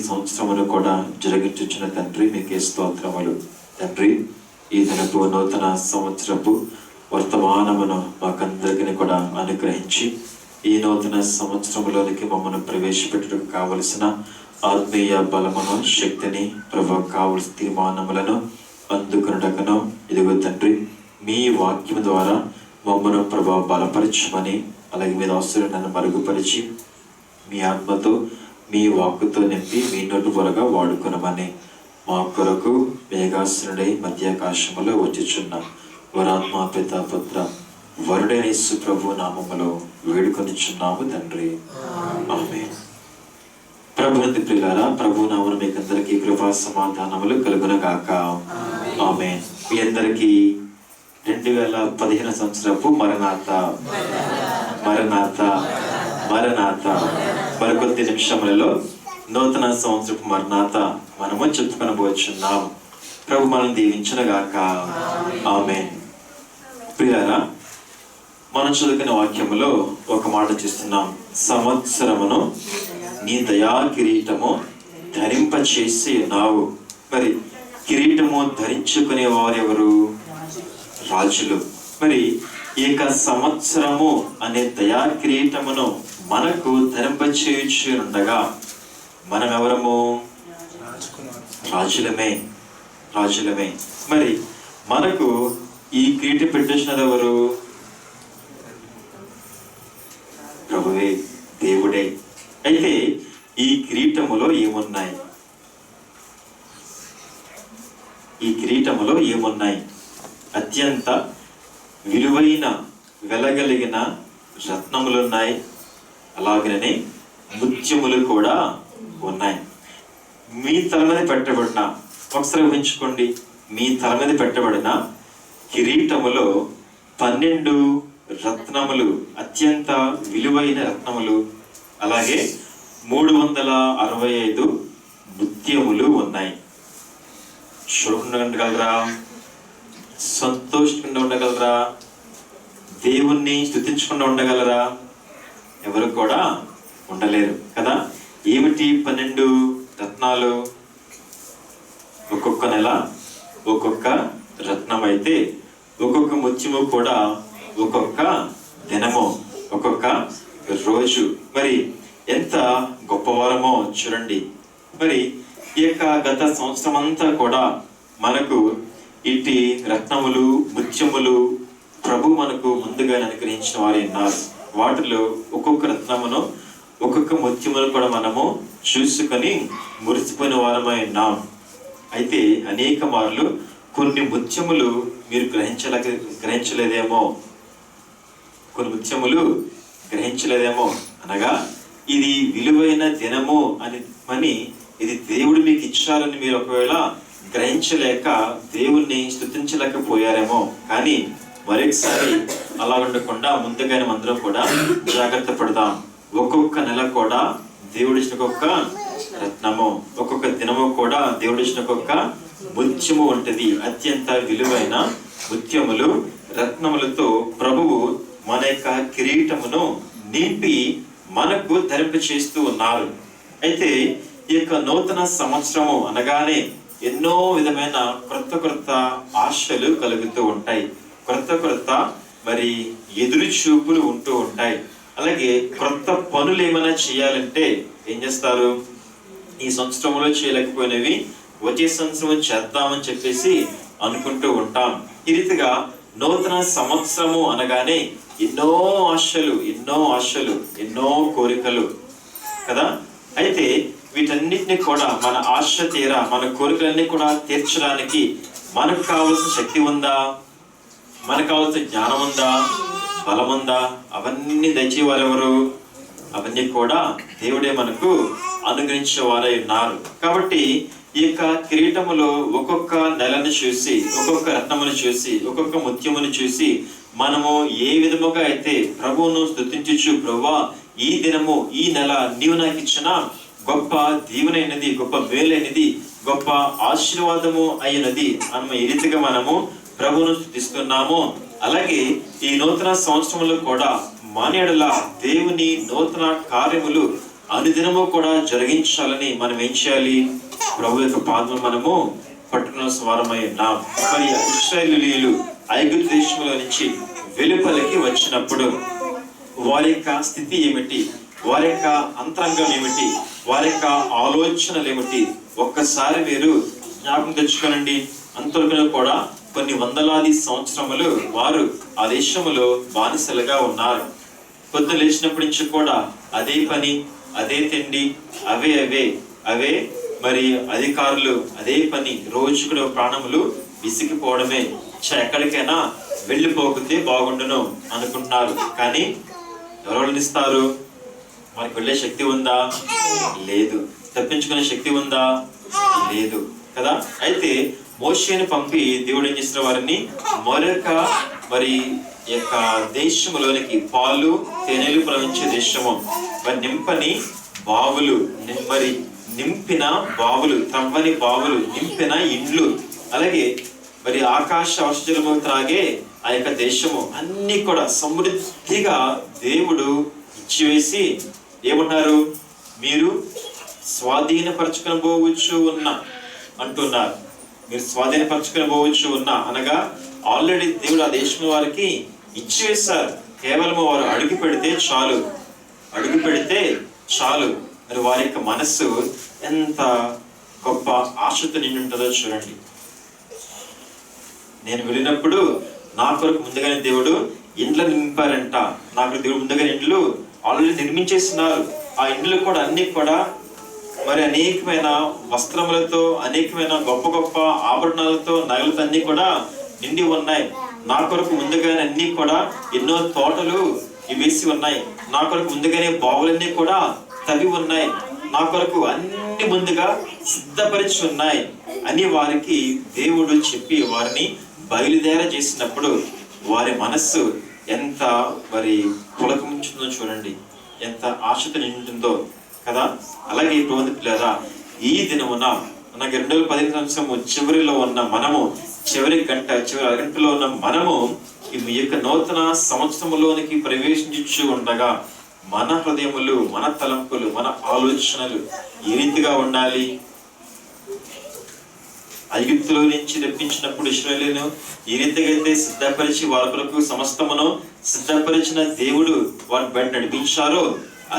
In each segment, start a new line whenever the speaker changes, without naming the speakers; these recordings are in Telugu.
సంవత్సరమును కూడా జరిగించుచున్న తండ్రి, మీకే స్తోత్రములు. తండ్రి, ఈ దినపు నూతన సంవత్సరపు వర్తమానమును మాకందరికీ కూడా అనుగ్రహించి ఈ నూతన సంవత్సరంలోనికి మమ్మల్ని ప్రవేశపెట్టడానికి కావలసిన ఆత్మీయ బలమును, శక్తిని, ప్రభు కావలసిన తీర్మానములను అందుకున్నటకును ఇదిగో తండ్రి, మీ వాక్యం ద్వారా మమ్మను ప్రభు బలపరచమని, అలాగే మీ అవసరాలను మరుగుపరిచి మీ ఆత్మతో మీ వాక్కుతో నింపి మీ నోటి త్వరగా వాడుకునమని మా కొరకు మేఘాసునుడై మధ్యాకాశములో వచ్చుచున్న వరాత్మ పిత పుత్ర వరుడైన యేసు ప్రభు నామములో వేడుకొనిచున్నాము తండ్రి, ఆమేన్. ప్రభునందు ప్రియులారా, ప్రభు నామమున మీకందరికీ కృపా సమాధానములు కలుగునగాక, ఆమేన్. మీ అందరికీ 2015 సంవత్సరపు మరణాత మరణాత మరణాత. మరికొద్ది నిమిషములలో నూతన సంవత్సరపు మరణాత మనము చెప్పుకొనబోచున్నాం. ప్రభు మనం దీవించునుగాక, ఆమేన్. ప్రియులారా, మనం చదువుకునే వాక్యములో ఒక మాట చూస్తున్నాం. సంవత్సరమును నీ దయా కిరీటము ధరింపచేసి ఉన్నావు. మరి కిరీటము ధరించుకునే వారెవరు? రాజులు. మరి ఈ యొక్క సంవత్సరము అనే దయా కిరీటమును మనకు ధరింపచేయుచు ఉండగా మనం ఎవరము? రాజులమే, రాజులమే. మరి మనకు ఈ కిరీటం పెట్టేసినది ఎవరు? ప్రభువే, దేవుడే. అయితే ఈ కిరీటములో ఏమున్నాయి? ఈ కిరీటములో ఏమున్నాయి? అత్యంత విలువైన వెలగలిగిన రత్నములు ఉన్నాయి, అలాగనే ముత్యములు కూడా ఉన్నాయి. మీ తల మీద పెట్టబడిన, ఒకసారి ఊహించుకోండి, మీ తల మీద పెట్టబడిన కిరీటములో 12 రత్నములు, అత్యంత విలువైన రత్నములు, అలాగే 365 ముత్యములు ఉన్నాయి. చూడకుండా ఉండగలరా? సంతోషంగా ఉండగలరా? దేవుణ్ణి స్తుతించకుండా ఉండగలరా? ఎవరు కూడా ఉండలేరు కదా. ఏమిటి 12 రత్నాలు? ఒక్కొక్క నెల ఒక్కొక్క రత్నం అయితే, ఒక్కొక్క ముత్యము కూడా ఒక్కొక్క దినము, ఒక్కొక్క రోజు. మరి ఎంత గొప్పవారమో చూడండి. మరి ఈ యొక్క గత సంవత్సరం అంతా కూడా మనకు ఇటు రత్నములు, ముత్యములు ప్రభు మనకు ముందుగా అనుగ్రహించిన వారు ఉన్నారు. వాటిలో ఒక్కొక్క రత్నమును, ఒక్కొక్క ముత్యమును కూడా మనము చూసుకొని మురిసిపోయిన వారమై ఉన్నాం. అయితే అనేక మార్లు కొన్ని ముత్యములు మీరు గ్రహించలేదేమో, కొన్ని ముత్యములు గ్రహించలేదేమో. అనగా ఇది విలువైన దినము అని ఇది దేవుడు మీకు ఇచ్చారని మీరు ఒకవేళ గ్రహించలేక దేవుణ్ణి స్తుతించలేకపోయారేమో. కానీ మరొకసారి అలా ఉండకుండా ముందుగానే అందరం కూడా జాగ్రత్త పడదాం. ఒక్కొక్క నెల కూడా దేవుడిచ్చిన ఒక్కొక్క రత్నము, ఒక్కొక్క దినము కూడా దేవుడిచ్చిన ఒక్కొక్క ముత్యము ఉంటుంది. అత్యంత విలువైన ముత్యములు, రత్నములతో ప్రభువు మన యొక్క కిరీటమును నింపి మనకు ధరింప చేస్తూ ఉన్నారు. అయితే ఈ యొక్క నూతన సంవత్సరము అనగానే ఎన్నో విధమైన క్రొత్త ఆశలు కలుగుతూ ఉంటాయి. క్రొత్త మరి ఎదురు చూపులు ఉంటూ ఉంటాయి. అలాగే క్రొత్త పనులు ఏమైనా చేయాలంటే ఏం చేస్తారు? ఈ సంవత్సరంలో చేయలేకపోయినవి వచ్చే సంవత్సరం చేద్దామని చెప్పేసి అనుకుంటూ ఉంటాం. ఈ రీతిగా నూతన సంవత్సరము అనగానే ఎన్నో ఆశలు, ఎన్నో కోరికలు కదా. అయితే వీటన్నిటిని కూడా మన ఆశ తీరా, మన కోరికలన్నీ కూడా తీర్చడానికి మనకు కావాల్సిన శక్తి ఉందా? మనకు కావాల్సిన జ్ఞానం ఉందా? బలం ఉందా? అవన్నీ దయచేవారెవరు? అవన్నీ కూడా దేవుడే మనకు అనుగ్రహించే వారై ఉన్నారు. కాబట్టి ఈ యొక్క కిరీటములో ఒక్కొక్క నెలను చూసి, ఒక్కొక్క రత్నమును చూసి, ఒక్కొక్క ముత్యమును చూసి మనము ఏ విధముగా అయితే ప్రభువును స్తుతించుచు, ప్రభువా ఈ దినము, ఈ నెల నీవు నాకు ఇచ్చిన గొప్ప దీవెనైనది, గొప్ప మేలైనది, గొప్ప ఆశీర్వాదము అయినది మనం ఏ రీతిగా మనము ప్రభువును స్తుతిస్తున్నామో, అలాగే ఈ నూతన సంవత్సరంలో కూడా మన యెడల దేవుని నూతన కార్యములు అనుదినము కూడా జరిగించాలని మనం ఏం చేయాలి? ప్రభు యొక్క పాదములు మనము పట్టుకున్న వారమై ఉన్నాం. మరి ఇశ్రాయేలీయులు ఐగుప్తు దేశంలో నుంచి వెలుపలికి వచ్చినప్పుడు వారి యొక్క స్థితి ఏమిటి, వారి యొక్క అంతరంగం ఏమిటి, వారి యొక్క ఆలోచనలు ఏమిటి ఒక్కసారి మీరు జ్ఞాపకం తెచ్చుకోనండి. అంతవరకు కూడా కొన్ని వందలాది సంవత్సరములు వారు ఆ దేశంలో బానిసలుగా ఉన్నారు. పొద్దు లేచినప్పటి నుంచి కూడా అదే పని, అదే తిండి, అవే అవే అవే మరి అధికారులు అదే పని, రోజుకు ప్రాణములు విసిగిపోవడమే. ఎక్కడికైనా వెళ్ళిపోకుంటే బాగుండును అనుకుంటున్నారు. కానీ ఎవరు వెళ్ళిస్తారు? మనకి వెళ్ళే శక్తి ఉందా? లేదు. తప్పించుకునే శక్తి ఉందా? లేదు కదా. అయితే మోషేని పంపి దేవుడు ఏం చేసిన వారిని మరొక మరి యొక్క దేశంలోనికి, పాలు తేనెలు ప్రవహించే దేశము, మరి నింపని బావులు, మరి నింపిన బావులు, త్రవ్వని బావులు, నింపిన ఇండ్లు, అలాగే మరి ఆకాశ వర్షజలము త్రాగే ఆ యొక్క దేశము అన్ని కూడా సమృద్ధిగా దేవుడు ఇచ్చివేసి ఏమన్నారు? మీరు స్వాధీనపరచుకొని పోవచ్చు ఉన్నా అంటున్నారు. మీరు స్వాధీనపరచుకొని పోవచ్చు ఉన్నా అనగా ఆల్రెడీ దేవుడు ఆ దేశం వారికి ఇచ్చివేశారు. కేవలం వారు అడుగు పెడితే చాలు, అడుగు పెడితే చాలు. మరి వారి యొక్క మనస్సు ఎంత గొప్ప ఆశతో నిండి ఉంటుందో చూడండి. నేను వెళ్ళినప్పుడు నా కొరకు ముందుగానే దేవుడు ఇండ్లు నింపారంట. నాకు దేవుడు ముందుగా ఇండ్లు ఆల్రెడీ నిర్మించేస్తున్నారు. ఆ ఇండ్లు కూడా అన్ని కూడా మరి అనేకమైన వస్త్రములతో, అనేకమైన గొప్ప గొప్ప ఆభరణాలతో, నగలతో అన్ని కూడా నిండి ఉన్నాయి. నా కొరకు ముందుగానే అన్ని కూడా ఎన్నో తోటలు వేసి ఉన్నాయి. నా కొరకు ముందుగానే బావులన్నీ కూడా తవి ఉన్నాయి. నా కొరకు అన్ని ముందుగా సిద్ధపరిచి ఉన్నాయి అని వారికి దేవుడు చెప్పి వారిని బయలుదేర చేసినప్పుడు వారి మనస్సు ఎంత మరి పులకముంచుతుందో చూడండి, ఎంత ఆశతో నిండుతుందో కదా. అలాగే పిల్లరా, ఈ దినమున మనకి 2015 సంవత్సరం చివరిలో ఉన్న మనము, చివరి అరగంటలో ఉన్న మనము ఈ యొక్క నూతన సంవత్సరంలోనికి ప్రవేశించు ఉండగా మన హృదయములు, మన తలంపులు, మన ఆలోచనలు ఏ రీతిగా ఉండాలి? ఐగుప్తులో నుంచి రప్పించినప్పుడు ఇశ్రాయేలును ఏ రీతిగా అయితే సిద్ధపరిచి వారి కొరకు సమస్తమును సిద్ధపరిచిన దేవుడు వారిని బయట నడిపించారో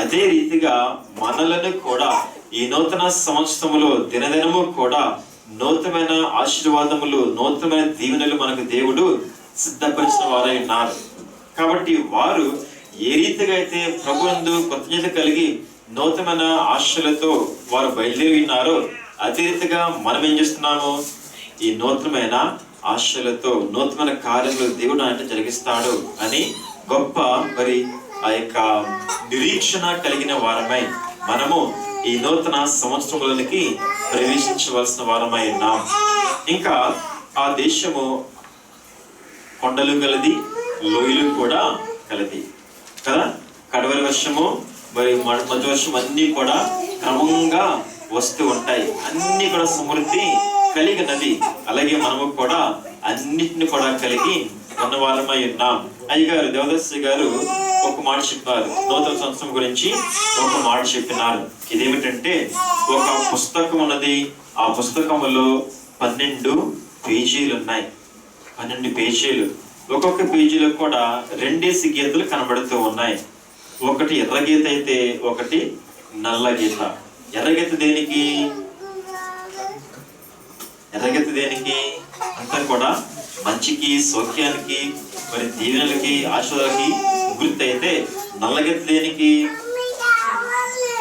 అదే రీతిగా మనలను కూడా ఈ నూతన సంవత్సరములో దినదినము కూడా నూతనమైన ఆశీర్వాదములు, నూతనమైన దీవెనలు మనకు దేవుడు సిద్ధపరిచిన వారై ఉన్నారు. కాబట్టి వారు ఏ రీతిగా అయితే ప్రభువునందు కృతజ్ఞత కలిగి నూతనమైన ఆశలతో వారు బయలుదేరి ఉన్నారో అదే రీతిగా మనం ఏం చేస్తున్నాము? ఈ నూతనమైన ఆశలతో నూతనమైన కార్యములు దేవుడు అంటే జరిగిస్తాడు అని గొప్ప మరి ఆ యొక్క నిరీక్షణ కలిగిన వారమై మనము ఈ నూతన సంవత్సరంలోనికి ప్రవేశించవలసిన వారమై ఉన్నాం. ఇంకా ఆ దేశము కొండలు కలది, లోయలు కూడా కలది కదా. కడవరి వర్షము మరి మధ్య వర్షం అన్ని కూడా క్రమంగా వస్తూ ఉంటాయి. అన్ని కూడా సమృద్ధి కలిగినది. అలాగే మనము కూడా అన్నిటిని కూడా కలిగి ఉన్న వారమై ఉన్నాం. అయ్యగారు దేవదాసి గారు ఒక మాట చెప్పారు, నూతన సంవత్సరం గురించి ఒక మాట చెప్పినారు. ఇదేమిటంటే, ఒక పుస్తకం ఉన్నది. ఆ పుస్తకములో 12 పేజీలు ఉన్నాయి. 12 పేజీలు. ఒక్కొక్క పేజీలో కూడా 2 గీతలు కనబడుతూ ఉన్నాయి. ఒకటి ఎర్ర గీత అయితే ఒకటి నల్ల గీత. ఎర్రగీత దేనికి? ఎర్రగీత దేనికి? అంతా కూడా మంచికి, సౌఖ్యానికి, మరి దీవెనలకి, ఆశలకి గుర్తు అయితే నల్లగీత దేనికి?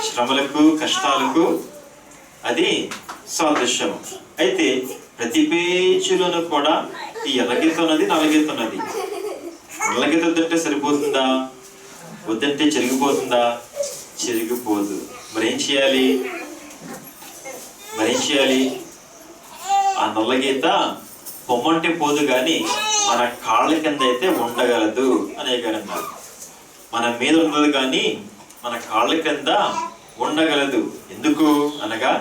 శ్రమలకు, కష్టాలకు అది సాదృశ్యం. అయితే ప్రతి పేజీలోనూ కూడా ఈ ఎర్రగీత ఉన్నది, నల్లగీత ఉన్నది. నల్లగీత వద్దంటే సరిపోతుందా? వద్దంటే చెరిగిపోతుందా? చెరిగిపోదు. మరేం చేయాలి? ఆ నల్లగీత పొమ్మంటే పోదు కానీ మన కాళ్ళ కింద అయితే ఉండగలదు అనే గారు. మన మీద ఉండదు కానీ మన కాళ్ళ కింద ఉండగలదు. ఎందుకు అనగా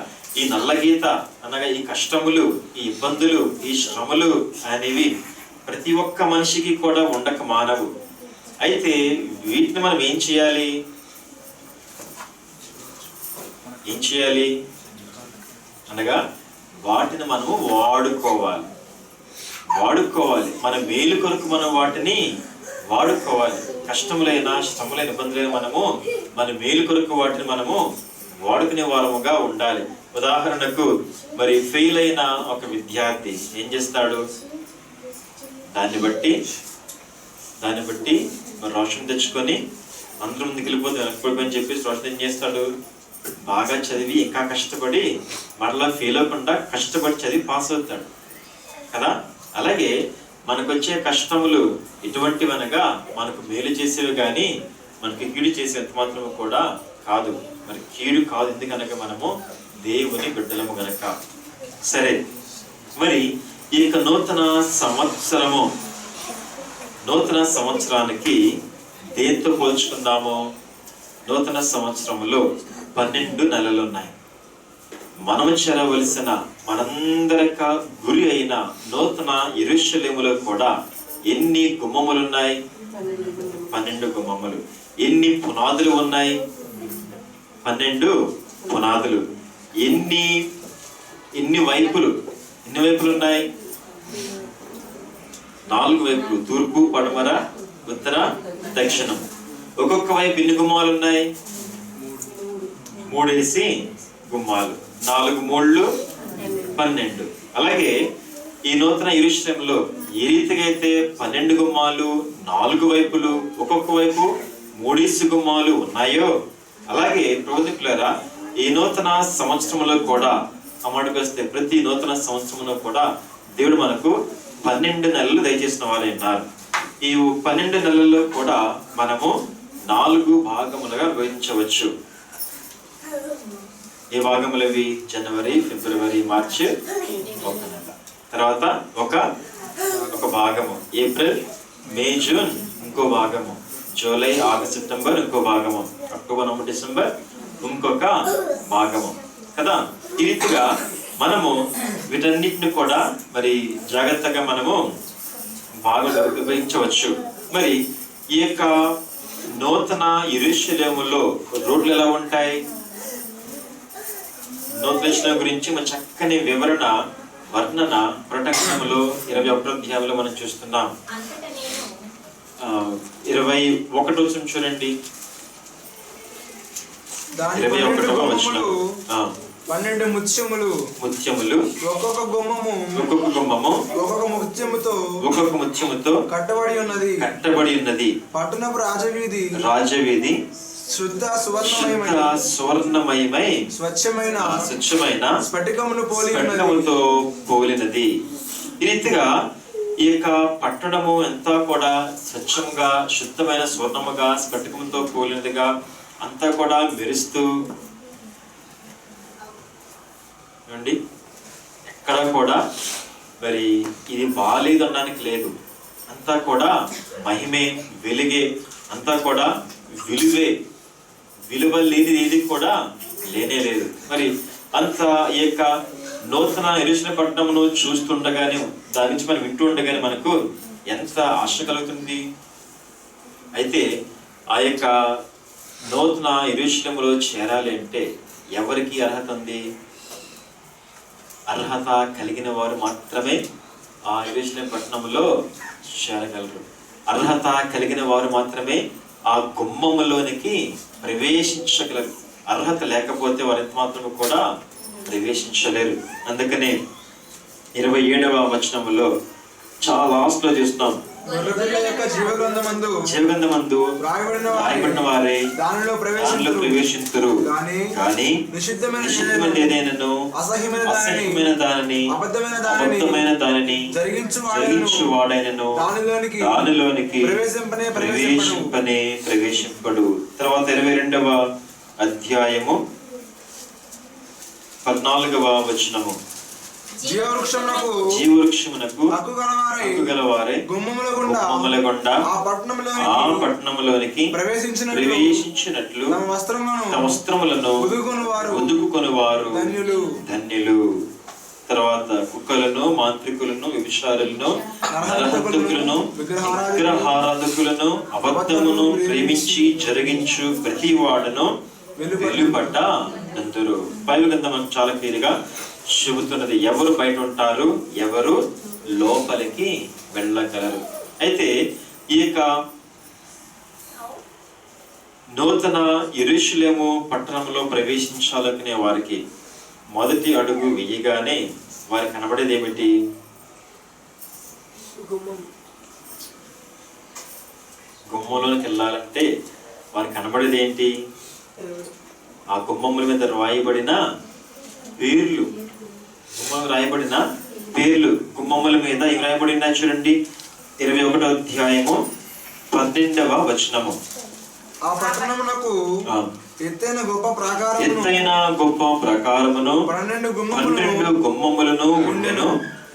ఈ నల్లగీత అనగా ఈ కష్టములు, ఈ ఇబ్బందులు, ఈ శ్రమలు అనేవి ప్రతి ఒక్క మనిషికి కూడా ఉండక మానవు. అయితే వీటిని మనం ఏం చేయాలి? ఏం చేయాలి అనగా వాటిని మనము వాడుకోవాలి. మన మేలు కొరకు మనం వాటిని వాడుకోవాలి. కష్టములైన శ్రమలైన ఇబ్బందులైన మనము మన మేలు కొరకు వాటిని మనము వాడుకునే వారముగా ఉండాలి. ఉదాహరణకు మరి ఫెయిల్ అయిన ఒక విద్యార్థి ఏం చేస్తాడు, దాన్ని బట్టి మరి రోషన్ తెచ్చుకొని అందరూ ముందుకు వెళ్ళిపోతే వెనకపోయి చెప్పేసి రోషన్ ఏం చేస్తాడు, బాగా చదివి ఇంకా కష్టపడి మరలా ఫెయిల్ అవ్వకుండా కష్టపడి చదివి పాస్ అవుతాడు కదా. అలాగే మనకు వచ్చే కష్టములు ఇటువంటివనగా మనకు మేలు చేసేవి కానీ మనకి కీడు చేసే ఎంత మాత్రము కూడా కాదు. మరి కీడు కాదు, ఎందుకనగా మనము దేవుని బిడ్డలము గనక. సరే, మరి ఈ యొక్క నూతన సంవత్సరానికి దేంతో పోల్చుకుందాము? నూతన సంవత్సరములో 12 నెలలు ఉన్నాయి. మనము చేరవలసిన మనందరిక గురి అయిన నూతన యెరూషలేములో కూడా ఎన్ని గుమ్మములు ఉన్నాయి? 12 గుమ్మములు. ఎన్ని పునాదులు ఉన్నాయి? 12 పునాదులు. ఎన్ని వైపులు ఉన్నాయి? 4 వైపులు, తూర్పు, పడమర, ఉత్తర, దక్షిణం. ఒక్కొక్క వైపు ఎన్ని గుమ్మాలు ఉన్నాయి? 3 గుమ్మాలు. 4 3 12. అలాగే ఈ నూతన యెరూషలేములో ఏ రీతిగా అయితే 12 గుమ్మాలు, 4 వైపులు, ఒక్కొక్క వైపు 3 గుమ్మాలు ఉన్నాయో, అలాగే ప్రవృత్తులారా ఈ నూతన సంవత్సరంలో కూడా అమ్మడికి వస్తే ప్రతి నూతన సంవత్సరంలో కూడా దేవుడు మనకు 12 నెలలు దయచేసిన వారు ఉన్నారు. ఈ 12 నెలల్లో కూడా మనము 4 భాగములుగా విభజించవచ్చు. ఏ భాగములు అవి? జనవరి, ఫిబ్రవరి, మార్చి ఒక నెల. తర్వాత ఒక భాగము ఏప్రిల్, మే, జూన్ ఇంకో భాగము, జూలై, ఆగస్ట్, సెప్టెంబర్ ఇంకో భాగము, అక్టోబర్, నవంబర్, డిసెంబర్ ఇంకొక భాగము కదా. ఈ రీతిగా మనము వీటన్నిటిని కూడా మరి జాగ్రత్తగా మనము భాగంగా విభజించవచ్చు. మరి ఈ యొక్క నూతన యెరూషలేములో రోడ్లు ఎలా ఉంటాయి? నూతన గురించి మన చక్కని వర్ణన ప్రకటనలో 21వ అధ్యాయంలో మనం చూస్తున్నాం. 21వ వచనం చూడండి. 21వ వచనం.
12 ముత్యములు ఒక్కొక్క గుమ్మము ఒక్కొక్క ముత్యముతో కట్టబడి ఉన్నది. పట్టణపు రాజవీధి శుద్ధ సువర్ణమయమై స్వచ్ఛమైన స్ఫటికముతో పోలినది. ఈ రీతిగా ఈ యొక్క పట్టణము అంతా కూడా స్వచ్ఛముగా, శుద్ధమైన స్వర్ణముగా, స్ఫటికముతో పోలినదిగా అంతా కూడా మెరుస్తూ అండి. ఎక్కడ కూడా మరి ఇది బాలేదు అనడానికి లేదు. అంతా కూడా మహిమే, వెలుగే, అంతా కూడా విలువ లేనిది ఏది కూడా లేనే లేదు. మరి అంత ఈ యొక్క నూతన యెరూషలేము పట్టణమును చూస్తుండగానే, దాని నుంచి మనం వింటూ ఉండగానే మనకు ఎంత ఆశ కలుగుతుంది. అయితే ఆ యొక్క నూతన యెరూషలేములో చేరాలి అంటే ఎవరికి అర్హత ఉంది? అర్హత కలిగిన వారు మాత్రమే ఆ యెరూషలేము పట్టణంలో చేరగలరు. అర్హత కలిగిన వారు మాత్రమే ఆ గుమ్మములోనికి ప్రవేశించగలరు. అర్హత లేకపోతే వారు ఎంత మాత్రము కూడా ప్రవేశించలేరు. అందుకనే 27వ వచనములో చాలా లాస్ట్ లో చూస్తున్నాం, జీవగ్రంథమందు రాయబడిన వారే దానిలో ప్రవేశింతురు, కానీ నిషిద్ధమైనది ఏదైనను అసహ్యమైన దానిని అబద్ధమైన దానిని జరిగించు వాడైనను దానిలోనికి ప్రవేశింపడు. తర్వాత 22వ అధ్యాయము 14వ వచనము. జీవవృక్షమునకు హక్కుగలవారే గుమ్మముల గుండా ఆ పట్టణములోనికి ప్రవేశించినట్లు తమ వస్త్రములను ఉదుకుకొనువారు ధన్యులు. తర్వాత కుక్కలను, మాంత్రికులను, వ్యభిచారులను, నరహంతకులను, విగ్రహారాధకులను, అబద్ధమును ప్రేమించి జరిగించు ప్రతి వాడును వెలుపట
అందురు. బైబిల్ గ్రంథం మనకు చాలా క్లియర్గా చెబుతున్నది ఎవరు బయట ఉంటారు, ఎవరు లోపలికి వెళ్ళగలరు. అయితే ఈ యొక్క నూతన యెరూషలేము పట్టణంలో ప్రవేశించాలనుకునే వారికి మొదటి అడుగు వేయగానే వారికి కనబడేది ఏమిటి? గుమ్మంలోకి వెళ్ళాలంటే వారికి కనబడేది ఏంటి? ఆ గుమ్మముల మీద రాయబడిన పేర్లు. గుమ్మం రాయబడిన పేర్లు. గుమ్మముల మీద ఏం రాయబడినా చూడండి, 21వ అధ్యాయము 12వ వచనము.
ఆ పట్టణమునకు ఎత్తైన గొప్ప
ప్రాకారమును
12
గుమ్మములను ఉండెను.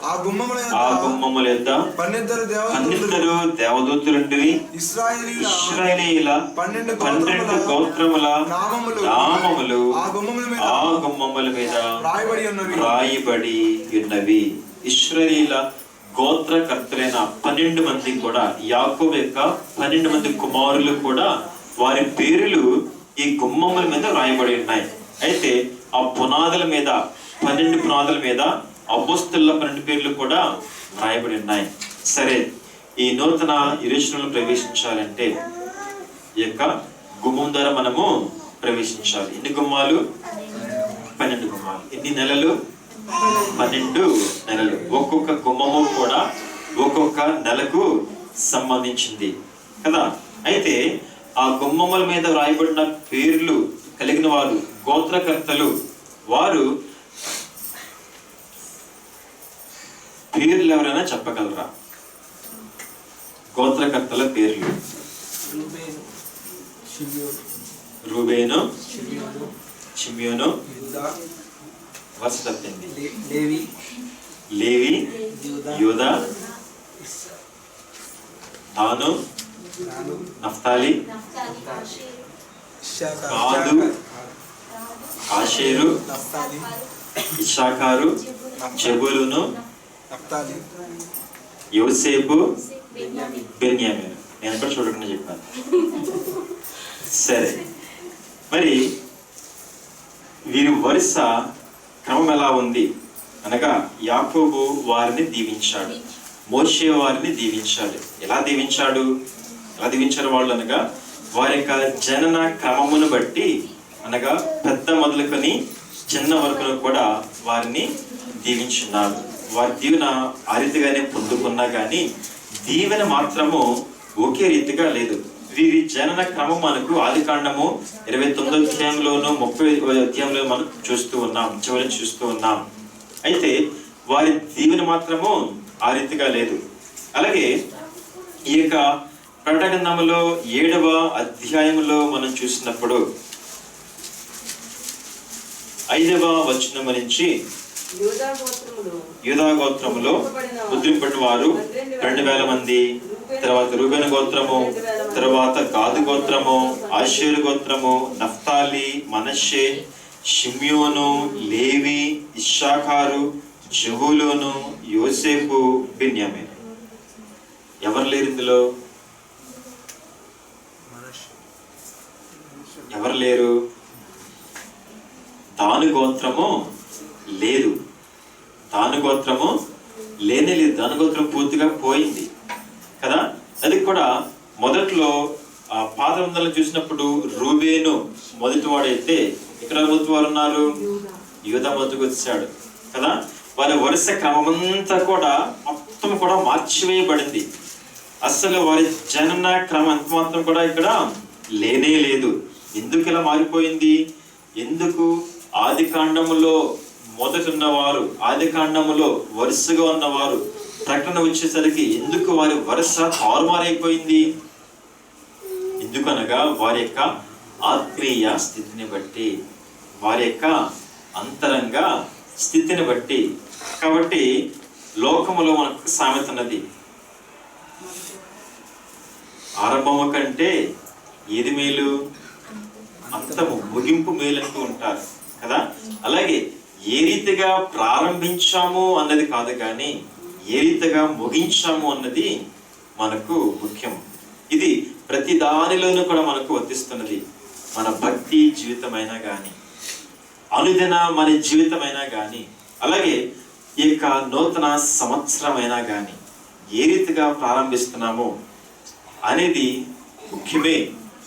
ఆ
గుమ్మముల యొద్ద 12 దేవదూతలుండిరి. ఇశ్రాయేలీయుల 12 గోత్రముల నామములు ఆ గుమ్మముల మీద రాయబడి ఉన్నవి. ఇశ్రాయేలీయుల గోత్రకర్తలైన 12 మంది కూడా, యాకోబు యొక్క 12 మంది కుమారులు కూడా వారి పేర్లు ఈ గుమ్మముల మీద రాయబడి ఉన్నాయి. అయితే ఆ పునాదుల మీద 12 పునాదుల మీద అపోస్తలుల 12 పేర్లు కూడా రాయబడి ఉన్నాయి. సరే, ఈ నూతన యెరూషలేములో ప్రవేశించాలంటే ఈ యొక్క గుమ్మం ద్వారా మనము ప్రవేశించాలి. ఎన్ని గుమ్మాలు? 12 గుమ్మాలు. ఎన్ని నెలలు? 12 నెలలు. ఒక్కొక్క గుమ్మము కూడా ఒక్కొక్క నెలకు సంబంధించింది కదా. అయితే ఆ గుమ్మముల మీద రాయబడిన పేర్లు కలిగిన వారు గోత్రకర్తలు. వారు పేర్లు ఎవరైనా చెప్పగలరా? గోత్రకర్తల పేర్లు. రూబేను, షిమ్యోను, వరుస తప్పింది, లేవి, యూదా, దాను, నఫ్తాలి, గాదు, ఆషేరు, ఇశ్శాఖారు, జెబూలూను, యోసేపు, బెన్యామీను. నేను కూడా చూడకుండా చెప్పాను. సరే, మరి వీరి వరుస క్రమం ఎలా ఉంది అనగా, యాకోబు వారిని దీవించాడు, మోషే వారిని దీవించాడు. ఎలా దీవించాడు? ఎలా దీవించారు వాళ్ళు అనగా, వారి యొక్క జనన క్రమమును బట్టి అనగా పెద్ద మొదలుకొని చిన్న వరకును కూడా వారిని దీవించున్నారు. వారి దీవెన ఆ రీతిగానే పొందుకున్నా కానీ దీవెన మాత్రము ఒకే రీతిగా లేదు. వీరి జనన క్రమం మనకు ఆదికాండము 29వ అధ్యాయంలోను 30వ అధ్యాయంలో మనం చూస్తూ ఉన్నాం, చివరిని చూస్తూ ఉన్నాం. అయితే వారి దీవెన మాత్రము ఆ రీతిగా లేదు. అలాగే ఈ యొక్క ప్రకటన గ్రంథములో 7వ అధ్యాయంలో మనం చూసినప్పుడు 5వ వచనం నుంచి యూదా గోత్రములో ముద్రింపబడిన వారు 2000 మంది, తర్వాత రూబేను గోత్రము, తర్వాత గాదు గోత్రము, ఆషేరు గోత్రము, నఫ్తాలి, మనష్షే, షిమ్యోను, లేవి, ఇశ్శాఖారు, జెబూలూను, యోసేపు, బెన్యామీను. ఎవరు లేరు ఇందులో? ఎవరు లేరు? దాను గోత్రము లేదు. దాను గోత్రము లేనే లేదు. దాను గోత్రం పూర్తిగా పోయింది కదా. అది కూడా మొదట్లో పాత వందలు చూసినప్పుడు రూబేను మొదటి వాడైతే ఇక్కడ మొదటి వారు ఉన్నారు, యూదా మొదటికి వచ్చాడు కదా. వారి వరుస క్రమమంతా కూడా మొత్తం కూడా మార్చివేయబడింది. అసలు వారి జనన క్రమం ఎంత మాత్రం కూడా ఇక్కడ లేనే లేదు. ఎందుకు ఇలా మారిపోయింది? ఎందుకు? ఆది కాండములో మొదట ఉన్నవారు, ఆది కాండములో వరుసగా ఉన్నవారు ప్రకటన వచ్చేసరికి ఎందుకు వారి వరుస తారుమారైపోయింది? ఎందుకనగా వారి యొక్క ఆత్మీయ స్థితిని బట్టి, వారి యొక్క అంతరంగ స్థితిని బట్టి. కాబట్టి లోకములో మనకు సామెత ఉన్నది, ఆరంభము కంటే ఏది మేలు, అంతము ముగింపు మేలు అంటూ ఉంటారు కదా. అలాగే ఏ రీతిగా ప్రారంభించాము అన్నది కాదు కానీ ఏ రీతిగా ముగించాము అన్నది మనకు ముఖ్యం. ఇది ప్రతి దానిలోనూ కూడా మనకు వర్తిస్తున్నది. మన భక్తి జీవితమైనా కానీ,
అనుదిన మన జీవితమైనా కానీ, అలాగే ఈ యొక్క నూతన సంవత్సరమైనా కానీ ఏ రీతిగా ప్రారంభిస్తున్నామో అనేది ముఖ్యమే.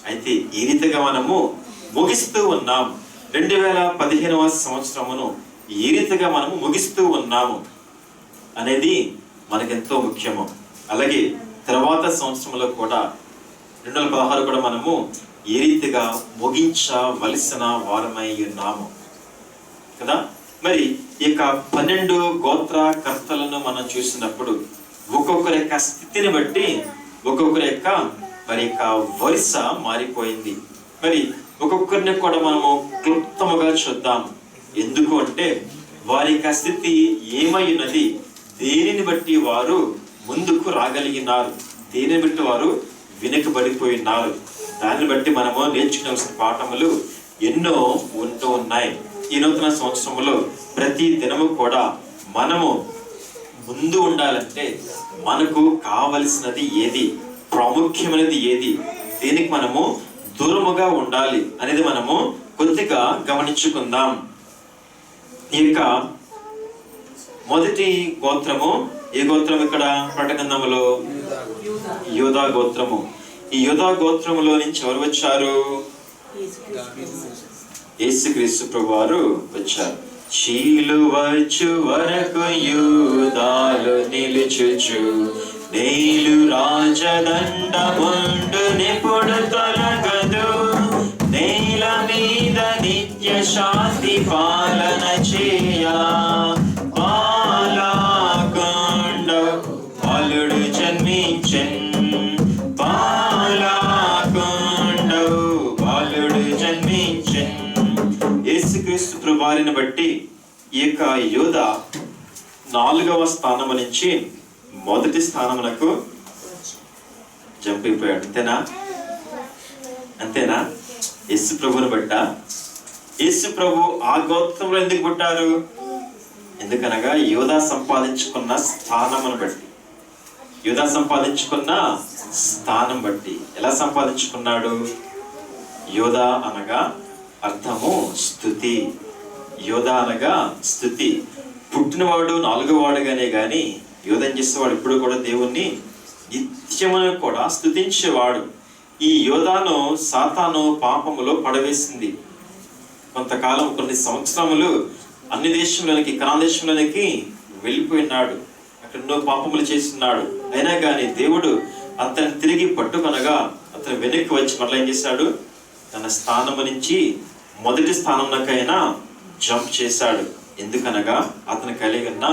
అయితే ఏ రీతిగా మనము ముగిస్తూ ఉన్నాము, 2015వ సంవత్సరమును ఏ రీతిగా మనము ముగిస్తూ ఉన్నాము అనేది మనకెంతో ముఖ్యము. అలాగే తర్వాత సంవత్సరంలో కూడా 2016 కూడా మనము ఏ రీతిగా ముగించవలసిన వారమై ఉన్నాము కదా. మరి ఈ యొక్క 12 గోత్రకర్తలను మనం చూసినప్పుడు ఒక్కొక్కరి యొక్క స్థితిని బట్టి ఒక్కొక్కరి యొక్క మరి యొక్క వరుస మారిపోయింది. మరి ఒక్కొక్కరిని కూడా మనము క్లుప్తముగా చూద్దాం. ఎందుకు అంటే వారి యొక్క స్థితి ఏమై ఉన్నది, దేనిని బట్టి వారు ముందుకు రాగలిగినారు, దేనిని బట్టి వారు వెనుకబడిపోయినారు, దాన్ని బట్టి మనము నేర్చుకోవాల్సిన పాఠములు ఎన్నో ఉంటూ ఉన్నాయి. ఈ నూతన సంవత్సరంలో ప్రతి దినము కూడా మనము ముందు ఉండాలంటే మనకు కావలసినది ఏది, ప్రాముఖ్యమైనది ఏది, దేనికి మనము దూరముగా ఉండాలి అనేది మనము కొద్దిగా గమనించుకుందాం. ఈ యొక్క మొదటి గోత్రము ఏ గోత్రం ఇక్కడ ప్రకటనలో? యూదా గోత్రము. ఈ యూదా గోత్రములో నుంచి ఎవరు వచ్చారు? యేసుక్రీస్తు ప్రభువారు వచ్చారు. చీలువచ్చు వరకు యూదాలు నిలుచుచు, నేలు రాజదండముండు నిపుడు తొలగదు, నేల మీద నిత్య శాంతి పాలన చేయా, పాలకొండ బాలుడు జన్మించెన్, పాలకొండ బాలుడు జన్మించెన్. యేసుక్రీస్తు ప్రభువారిని బట్టి ఈ యొక్క యూదా 4వ స్థానం నుంచి మొదటి స్థానమునకు జంప్ అయిపోయాడు. అంతేనా? యేసు ప్రభుని బట్ట. యేసు ప్రభు ఆ గోత్రంలో ఎందుకు పుట్టారు? ఎందుకనగా యూదా సంపాదించుకున్న స్థానమును బట్టి, యూదా సంపాదించుకున్న స్థానం బట్టి. ఎలా సంపాదించుకున్నాడు? యూదా అనగా అర్థము స్తుతి. యూదా అనగా స్తుతి. పుట్టినవాడు 4వ వాడుగానే గాని యూదా చేసేవాడు ఇప్పుడు కూడా దేవుణ్ణి నిత్యమును కూడా స్తుతించేవాడు. ఈ యూదాను సాతాను పాపములో పడవేసింది. కొంతకాలం, కొన్ని సంవత్సరములు అన్ని దేశంలోనికి, కనాన్ దేశంలోనికి వెళ్ళిపోయినాడు. అక్కడ ఎన్నో పాపములు చేస్తున్నాడు. అయినా కానీ దేవుడు అతన్ని తిరిగి పట్టుకొనగా అతను వెనక్కి వచ్చి మరలా ఏం చేశాడు? తన స్థానము నుంచి మొదటి స్థానంలోకైనా జంప్ చేశాడు. ఎందుకనగా అతను కలిగి ఉన్న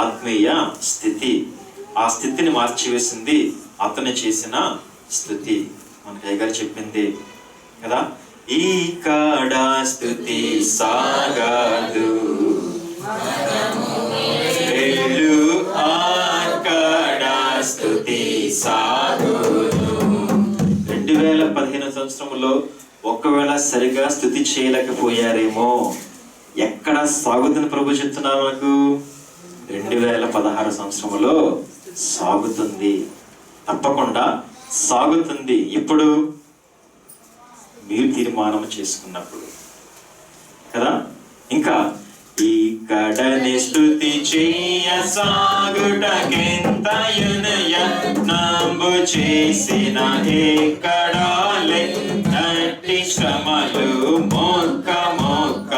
ఆత్మీయ స్థితి, ఆ స్థితిని మార్చివేసింది అతను చేసిన స్థుతి. మనకి అయ్యగారు చెప్పింది కదా, ఈ కాడ స్థుతి సాగదు, ఆకాడ స్థుతి సాగును. 2015 సంవత్సరంలో ఒకవేళ సరిగా స్థుతి చేయలేకపోయారేమో, ఎక్కడ సాగుతుంది ప్రభు చెప్తున్నారు మనకు? 2016 సంవత్సరంలో సాగుతుంది, తప్పకుండా సాగుతుంది. ఇప్పుడు మీరు తీర్మానం చేసుకున్నప్పుడు కదా. ఇంకా ఇక్కడని స్తుతి చెయ్య సాగుటకెంతయునయ నంబు చేసిన ఎక్కడాలే నట్టి శ్రమలు మొక్క మొక్క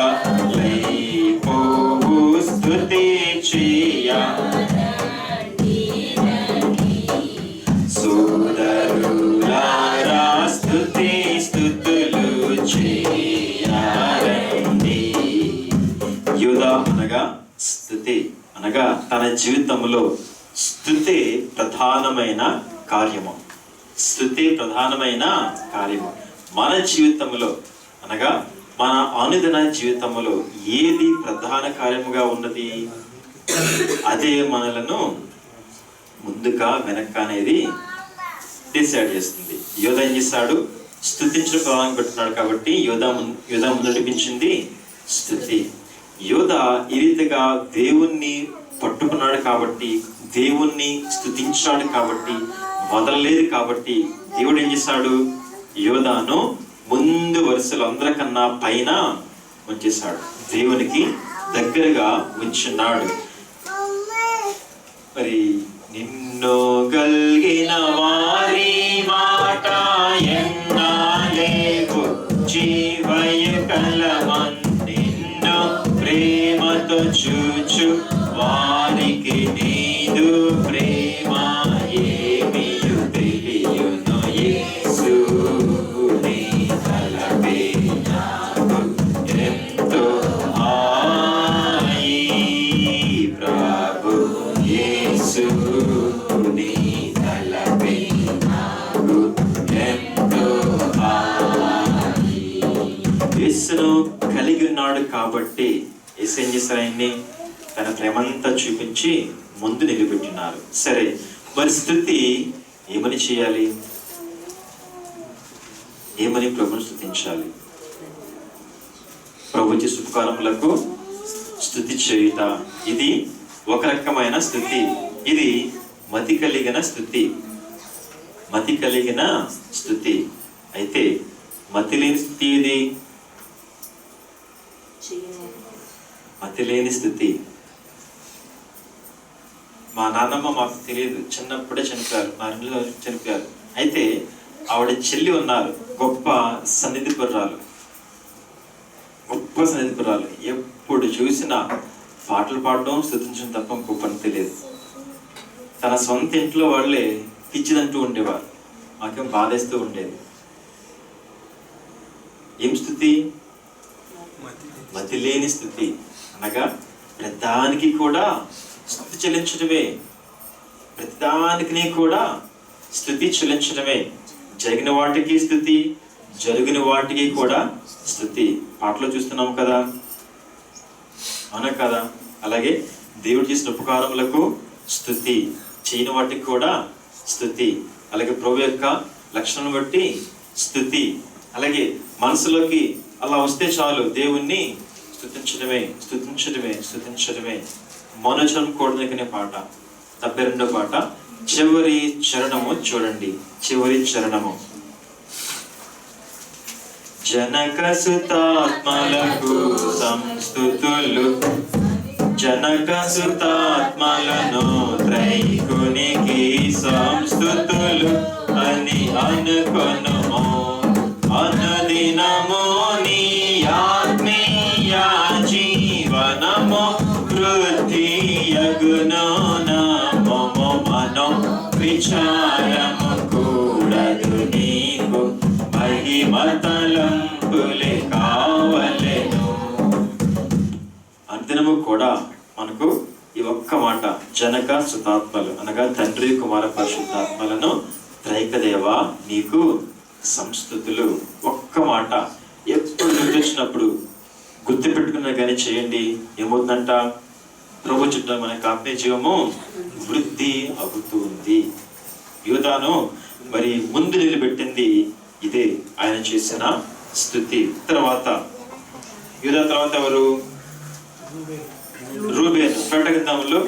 లైపోవు స్తుతి చెయ్య సోదరులారా స్తుతి స్తుతులు చేయారండి. యూదా అనగా స్తుతి అనగా తన జీవితంలో స్తుతి ప్రధానమైన కార్యము. స్తుతి ప్రధానమైన కార్యము. మన జీవితంలో అనగా మన అనుదిన జీవితంలో ఏది ప్రధాన కార్యముగా ఉన్నది, అదే మనలను ముందుగా వెనక అనేది డిసైడ్ చేస్తుంది. యోధా ఏం చేశాడు? స్తుతించడం ప్రధానం పెట్టున్నాడు కాబట్టి యోధా ముందు నడిపించింది స్తుతి. యోధా ఈ రీతిగా దేవుణ్ణి పట్టుకున్నాడు కాబట్టి, దేవుణ్ణి స్తుతించాడు కాబట్టి, వదలలేదు కాబట్టి దేవుడు ఏం చేశాడు? యోధాను ముందు వరుసలో అందరికన్నా పైన
ఉంచేశాడు, దేవునికి దగ్గరగా ఉంచున్నాడు. మరి నిన్ను గల్గిన వారి మాట ఎన్నాలేవు జీవయ కలమన్, నిన్ను ప్రేమతో చూచు వారికి నీదు ప్రేమ ఏమియు తెలియును. యేసు నీ తలపే నాకు ఎంతో హాయి, ప్రభు యేసు నీ తలపే నాకు ఎంతో హాయి. యేసును కలిగి ఉన్నాడు కాబట్టి యేసు ఏం చేశారు? ఆయన్ని తన ప్రేమంతా చూపించి ముందు నిలబెట్టినారు. సరే, మరి స్తుతి ఏమని చేయాలి? ఏమని ప్రభుని స్తుతించాలి? ప్రభు చేసే ఉపకారములకు స్తుతి చేయుట, ఇది ఒక రకమైన స్తుతి. ఇది మతి కలిగిన స్తుతి, మతి కలిగిన స్తుతి. అయితే మతి లేని స్థుతి ఇది, మతి లేని స్థుతి. మా నాన్నమ్మ మాకు తెలియదు, చిన్నప్పుడే చనిపోయారు, మా ఇంట్లో చనిపోయారు. అయితే ఆవిడ చెల్లి ఉన్నారు, గొప్ప సన్నిధిపురాలు, గొప్ప సన్నిధిపురాలు. ఎప్పుడు చూసినా పాటలు పాడడం, స్తుతించడం తప్ప ఇంకో పని తెలియదు. తన సొంత ఇంట్లో వాళ్ళే పిచ్చిదంటూ ఉండేవారు, మాకేం బాధేస్తూ ఉండేది. ఏం స్థుతి? మతి లేని స్థుతి. అనగా ప్రతిదానికి కూడా స్తుతి చెల్లించడమే, ప్రతిదానికి కూడా స్తుతి చెల్లించడమే. జరిగిన వాటికి స్తుతి, జరిగిన వాటికి కూడా స్తుతి. పాటలో చూస్తున్నాం కదా, అవునా కదా? అలాగే దేవుడు చేసిన ఉపకారములకు స్తుతి, చేయని వాటికి కూడా స్తుతి. అలాగే ప్రభు యొక్క లక్షణం బట్టి స్తుతి. అలాగే మనసులోకి అలా వస్తే చాలు దేవుణ్ణి స్తుతించడమే, స్తుతించడమే, స్తుతించడమే. మనోజనం కూడదనే పాట, 72వ పాట, చివరి చరణము చూడండి. చివరి చరణము, జనక సుతాత్మలకు సంస్తుతులు, జనక సుతాత్మలను త్రైకునికి సంస్తుతులు అని అనుకొనుము. అనుదినము నీ ఆత్మీయ జీవనము వృద్ధియగును నామము. మనో విచారము కూడదు నీకు, మహిమ తలంపులే కావలెను. అనుదినము కూడా మనకు ఈ ఒక్క మాట, జనక సుతాత్మలు అనగా తండ్రి కుమార పరిశుద్ధాత్మలను త్రైకదేవా నీకు సంస్తుతులు. ఒక్క మాట ఎప్పుడు గుర్తొచ్చినప్పుడు గుర్తు పెట్టుకున్నా కానీ చేయండి. ఏమవుతుందంట? ప్రభు చుట్టూ మనకు ఆత్మీయ జీవము వృద్ధి అవుతుంది. యూదాను మరి ముందు నిలబెట్టింది ఇదే, ఆయన చేసిన స్తుతి. తర్వాత యూదా తర్వాత ఎవరు? రూబేను. ప్రకటనలో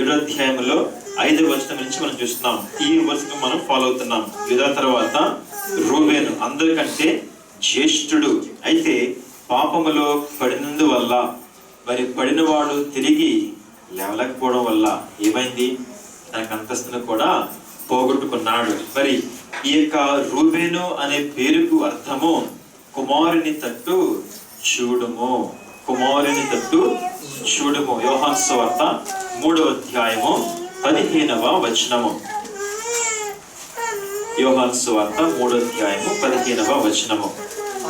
7వ అధ్యాయంలో 5వ వచనం నుంచి మనం చూస్తున్నాం. ఈ వచనం మనం ఫాలో అవుతున్నాం. యూదా తర్వాత రూబేను, అందరికంటే జ్యేష్ఠుడు. అయితే పాపములో పడినందువల్ల, మరి పడినవాడు తిరిగి లేవలేకపోవడం వల్ల ఏమైంది? తనకు అంతస్తును కూడా పోగొట్టుకున్నాడు. మరి ఈ యొక్క రూబేను అనే పేరుకు అర్థము కుమారుని తట్టు చూడుము, కుమారుని తట్టు చూడుము. యోహాను సువార్త 3వ అధ్యాయము 15వ వచనము. యోహాను సువార్త 3వ అధ్యాయము 15వ వచనము.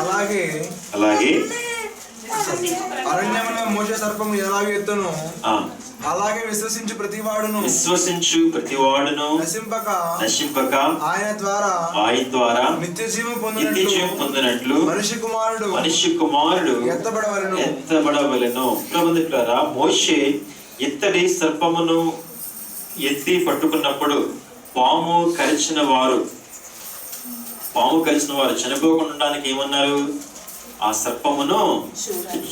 అలాగే అరణ్యములో మోషే సర్పము ఎలాగ ఎత్తును, అలాగే విశ్వసించు ప్రతివాడును నశింపక ఆయన ద్వారా నిత్య జీవం పొందినట్లు మనిషి కుమారుడు
ఎత్తబడవలెను. ప్రభువులారా, మోషే ఇత్తడి సర్పమును ఎత్తి పట్టుకున్నప్పుడు పాము కరిచిన వారు చనిపోకుండా ఏమన్నారు? ఆ సర్పమును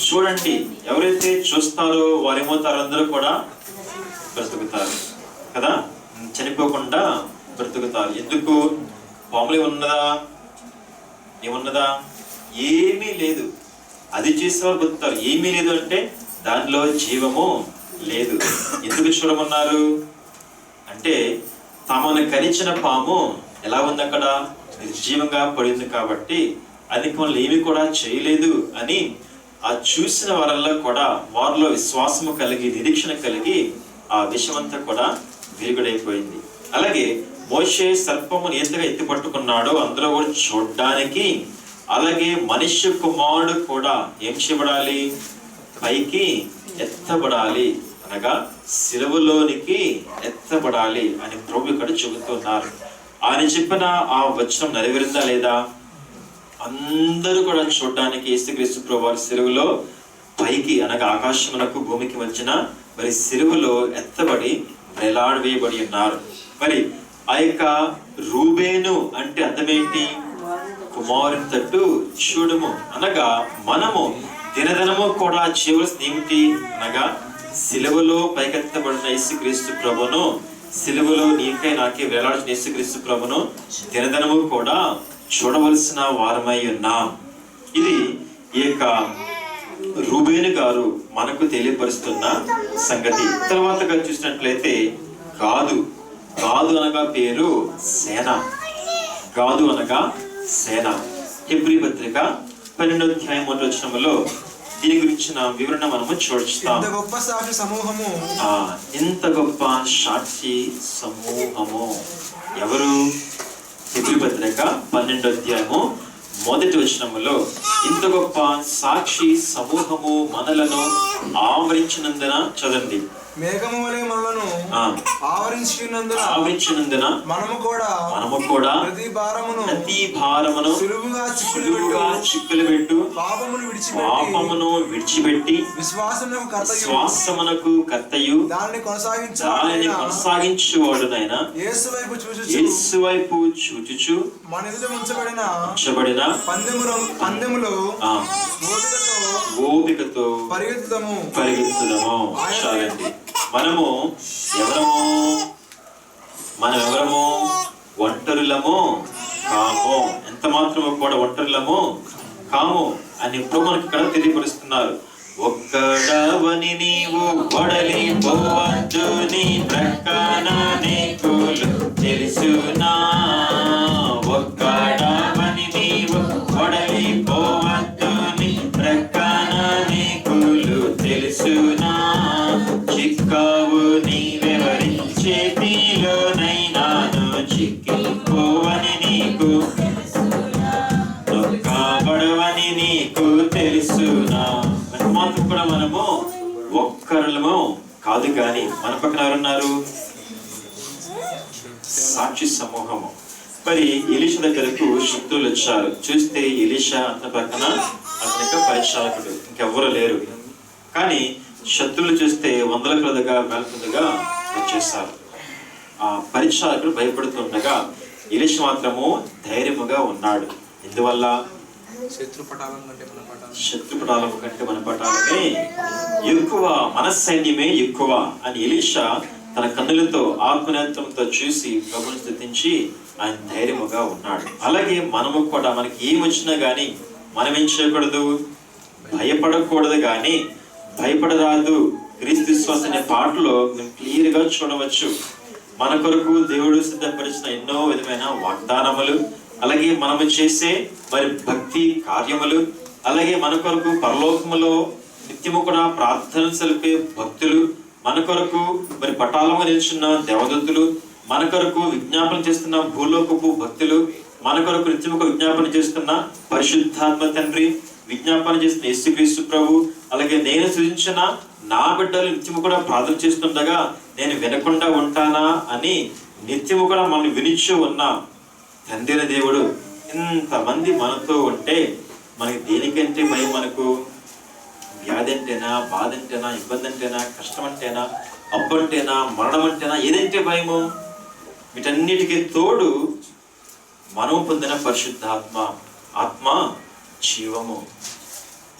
చూడండి. ఎవరైతే చూస్తారో వారు ఏమవుతారు? అందరూ కూడా బ్రతుకుతారు కదా, చనిపోకుండా బ్రతుకుతారు. ఎందుకు? పాములు ఏమన్నదా? ఏమీ లేదు.
అది చేసేవారు బతుకుతారు. ఏమీ లేదు అంటే దానిలో జీవము లేదు. ఎందుకు చూడమన్నారు అంటే తమను కరిచిన పాము ఎలా ఉంది, అక్కడ నిర్జీవంగా పడింది కాబట్టి అది మనల్ని ఏమి కూడా చేయలేదు అని ఆ చూసిన వారిలో కూడా వారిలో విశ్వాసము కలిగి నిరీక్షణ కలిగి ఆ విషమంతా కూడా విరుగుడైపోయింది. అలాగే మోషే సర్పమును ఎంతగా ఎత్తి పట్టుకున్నాడో అందులో కూడా చూడడానికి, అలాగే మనుష్య కుమారుడు కూడా ఏం చేయబడాలి, పైకి ఎత్తబడాలి, అనగా సిలువలోనికి ఎత్తబడాలి అని ప్రభు ఇక్కడ చెబుతున్నారు. ఆయన చెప్పిన ఆ వచనం నెరవేరిందా లేదా? అందరూ కూడా చూడడానికి యేసుక్రీస్తు ప్రభువారు సిలువలో పైకి అనగా ఆకాశమునకు భూమికి మధ్యన మరి సిలువలో ఎత్తబడి వేలాడవేయబడి ఉన్నారు. మరి ఆ యొక్క రూబేను అంటే అర్థమేంటి? కుమారుని తట్టు చూడము, అనగా మనము దినదినము కూడా చేయవలసిన ఏమిటి అనగా సిలువలో పైకెత్తబడిన యేసుక్రీస్తు ప్రభును, సిలువలో నీకై నాకే వేలాడుతున్న యేసుక్రీస్తు ప్రభును దినదినము కూడా చూడవలసిన వారమై ఉన్నాం. ఇది ఈ యొక్క రూబేను గారు మనకు తెలియపరుస్తున్న సంగతి. తర్వాతగా చూసినట్లయితే గాదు అనగా పేరు సేన. గాదు అనగా సేన. హెబ్రీ పత్రిక 12వ అధ్యాయం 1వ వచనములో దీని గురించిన వివరణ మనము చూస్తాం.
ఇంత గొప్ప సాక్షి సమూహము,
ఇంత గొప్ప సాక్షి సమూహము ఎవరు? హెబ్రీ పత్రిక 12వ అధ్యాయము 1వ వచనములో ఇంత గొప్ప సాక్షి సమూహము మనలను ఆవరించినందున, చదండి,
మేఘము వలె మనలను ఆవరించినందున మనము కూడా ప్రతి భారమును సులువుగా
చిక్కులు పెట్టు పాపమును విడిచిపెట్టి విశ్వాసమునకు కర్తయు దానిని కొనసాగించువాడునైనా యేసు వైపు చూచుచు
మన ఎదుట ఉంచబడిన పందెములో
ఓపికతో పరిగెత్తుదము. చాలండి. మనము ఎవరము? ఒంటరులము కాము. ఎంత మాత్రము కూడా ఒంటరులము కాము అని ఇప్పుడు మనకి ఇక్కడ తెలియపరుస్తున్నారు. ఒక్కడవని నీవు వడలి పోవద్దు, నీ ప్రక్కన నీకులు తెలుసునా. ఒక్కడవని నీవు వడలి పోవద్దు, నీ ప్రక్కన నీకులు తెలుసునా. చిక్కావు నీవెవరి చేతిలోనైనాను, చిక్కిపోవని నీకు నొక్కబడవని నీకు తెలుసునా. మాత్రం కూడా మనము ఒక్కరులము కాదు, కానీ మన పక్కన ఎవరున్నారు? సాక్షి సమూహము. మరి ఎలీషా దగ్గరకు శత్రువులు వచ్చారు. చూస్తే ఎలీషా అతని పక్కన అతని యొక్క పరిచారకుడు, ఇంకెవ్వరు లేరు. కానీ శత్రువులు చూస్తే వందల కొలదిగా వేల కొలదిగా వచ్చేసారు. ఆ పరిచారకుడు భయపడుతుండగా ఎలీషా మాత్రము ధైర్యముగా ఉన్నాడు. ఎందువల్ల? శత్రుపటాలం కంటే మన పటాలమే ఎక్కువ, మన సైన్యమే ఎక్కువ అని ఎలీషా తన కన్నులతో ఆత్మనేత్రంతో చూసి ప్రభుని స్తుతించి ఆయన ధైర్యముగా ఉన్నాడు. అలాగే మనము కూడా మనకి ఏం వచ్చినా గానీ మనం ఏం చేయకూడదు? భయపడకూడదు. కానీ భయపడరాదు. క్రీస్తు విశ్వాసం అనే పాటలో మేము క్లియర్ గా చూడవచ్చు. మన కొరకు దేవుడు సిద్ధపరిచిన ఎన్నో విధమైన వాగ్దానములు, అలాగే మనము చేసే మరి భక్తి కార్యములు, అలాగే మన కొరకు పరలోకములో నిత్యము కూడా ప్రార్థనలు సలిపే భక్తులు, మన కొరకు మరి పటాలము నిల్చున్న దేవదత్తులు, మన కొరకు విజ్ఞాపన చేస్తున్న భూలోకపు భక్తులు, మన కొరకు నిత్యము విజ్ఞాపన చేస్తున్న పరిశుద్ధాత్మ తండ్రి, విజ్ఞాపన చేస్తున్న యేసుక్రీస్తు ప్రభు, అలాగే నేను సృజించిన నా బిడ్డలు నిత్యము కూడా ప్రార్థన చేస్తుండగా నేను వినకుండా ఉంటానా అని నిత్యము కూడా మనం వినిచూ ఉన్న తండ్రి దేవుడు ఇంతమంది మనతో ఉంటే మనకి దేనికంటే భయం? మనకు వ్యాధి అంటేనా, బాధ అంటేనా, ఇబ్బంది అంటేనా, కష్టం అంటేనా, అప్పు అంటేనా, మరణం అంటేనా, ఏదంటే భయము? వీటన్నిటికీ తోడు మనం పొందిన పరిశుద్ధాత్మ, ఆత్మ జీవము,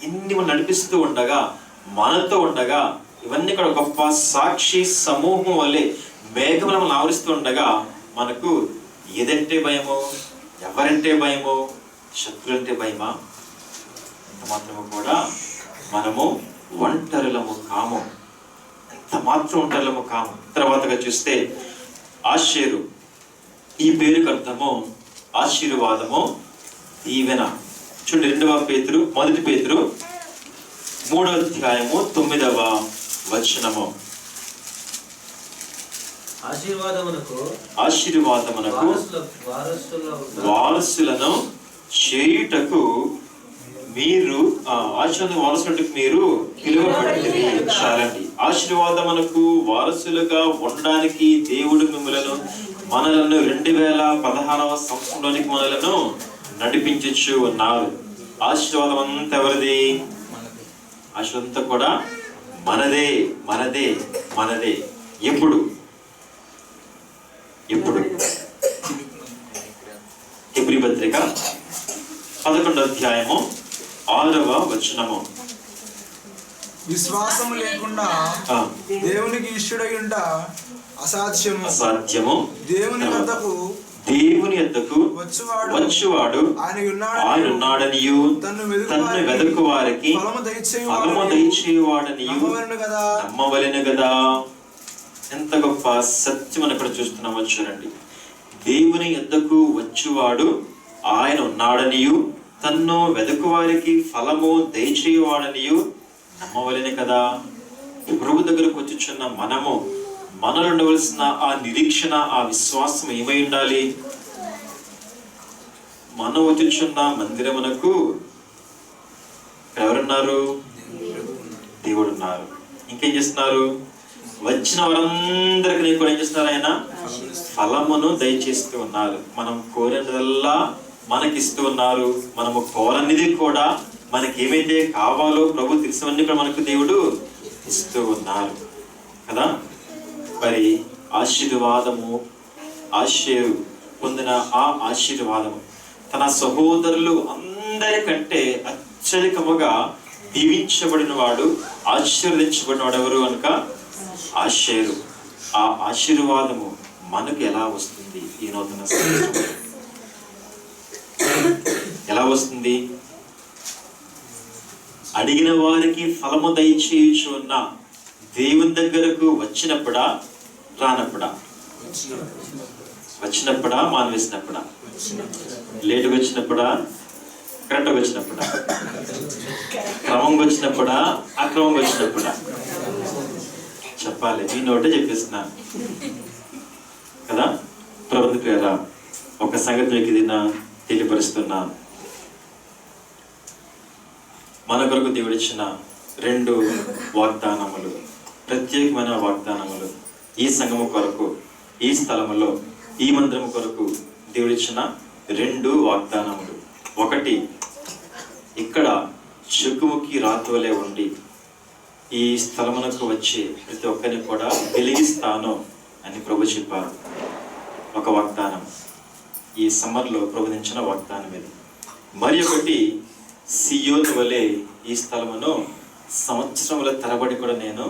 ఇన్ని మనం నడిపిస్తూ ఉండగా, మనతో ఉండగా, ఇవన్నీ కూడా గొప్ప సాక్షి సమూహం వల్లే మేఘములు మనం ఆవరిస్తూ ఉండగా మనకు ఏదంటే భయము? ఎవరంటే భయము? శత్రులంటే భయమా? ఎంత మాత్రము కూడా మనము ఒంటరులము కాము, ఎంత మాత్రం ఒంటరులము కాము. తర్వాతగా చూస్తే ఆషేరు, ఈ పేరుకు అర్థము ఆశీర్వాదము, దీవెన. చూడండి 2వ పేతురు 1 పేతురు 3వ అధ్యాయము 9వ వచనము. ఆశీర్వాదమునకు వారసులను చేయుటకు మీరు వారసులకు మీరు పిలువబడింది. చాలండి. ఆశీర్వాదమునకు వారసులుగా ఉండడానికి దేవుడు మనలను 2016వ సంవత్సరంలోనికి మనలను నడిపించచ్చు ఉన్నారు. ఆశీర్వాదం అంతా ఎవరిది? ఆశీర్వాదం అంతా కూడా మనదే మనదే మనదే. ఎప్పుడు ఎప్పుడు? హెబ్రీ పత్రిక 11వ అధ్యాయము 6వ వచనము.
విశ్వాసము లేకుండా దేవునికి ఇష్టడై ఉంట
అసాధ్యము. దేవుని యొద్దకు వచ్చువాడు ఆయన ఉన్నాడనియు తన్ను వెదకు వారికి ఫలము దయచేయువాడనియు నమ్మవలెను కదా. ఎంత గొప్ప సత్యం అని ఇక్కడ చూస్తున్నామో చూడండి. దేవుని యొద్దకు వచ్చువాడు ఆయన ఉన్నాడనియు తన్ను వెదకు వారికి ఫలము దయచేయువాడనియు నమ్మవలెను కదా. ప్రభు దగ్గరకు వచ్చుచున్న మనలో ఉండవలసిన ఆ నిరీక్షణ, ఆ విశ్వాసం ఏమై ఉండాలి? మనం వచ్చుచున్న మందిరమునకు ఎవరున్నారు? దేవుడు ఉన్నారు. ఇంకేం చేస్తున్నారు? వచ్చిన వారందరికీ కూడా ఏం చేస్తున్నారు? ఆయన ఫలమును దయచేస్తూ ఉన్నారు. మనం కోరినదల్లా మనకిస్తూ ఉన్నారు. మనము కోరనిది కూడా మనకి ఏమైతే కావాలో ప్రభు తెలిసినవన్నీ కూడా మనకు దేవుడు ఇస్తూ ఉన్నారు కదా. మరి ఆశీర్వాదము, ఆషేరు పొందిన ఆ ఆశీర్వాదము తన సహోదరులు అందరికంటే అత్యధికముగా దీవించబడిన వాడు, ఆశీర్వదించబడిన వాడు ఎవరు కనుక ఆషేరు. ఆ ఆశీర్వాదము మనకు ఎలా వస్తుంది? ఈ నూతన సంవత్సరం ఎలా వస్తుంది? అడిగిన వారికి ఫలము దయచేయుచు ఉన్న దేవుని దగ్గరకు వచ్చినప్పుడా, రానప్పుడా? వచ్చినప్పుడా, మానవేసినప్పుడా? లేటుగా వచ్చినప్పుడా, కరెక్ట్గా వచ్చినప్పుడా? క్రమంగా వచ్చినప్పుడా, అక్రమంగా వచ్చినప్పుడా? చెప్పాలి. మీ నోటే చెప్పేస్తున్నా కదా. ప్రభుత్వ పేర ఒక సంగతి మీకు ఇది తెలియపరుస్తున్నా. మన కొరకు దేవుడిచ్చిన 2 వాగ్దానములు, ప్రత్యేకమైన వాగ్దానములు. ఈ సంఘము కొరకు, ఈ స్థలములో, ఈ మందిరము కొరకు దేవుడిచ్చిన 2 వాగ్దానములు. ఒకటి, ఇక్కడ చెక్కుముకి రాత్రులే ఉండి ఈ స్థలమునకు వచ్చి ప్రతి ఒక్కరిని కూడా వెలిగిస్తాను అని ప్రభు చెప్పారు. ఒక వాగ్దానం. ఈ సమ్మర్లో ప్రభుదించిన వాగ్దానం ఇది. మరి ఒకటి, సియోను వలె ఈ స్థలమును సంవత్సరముల తరబడి కూడా నేను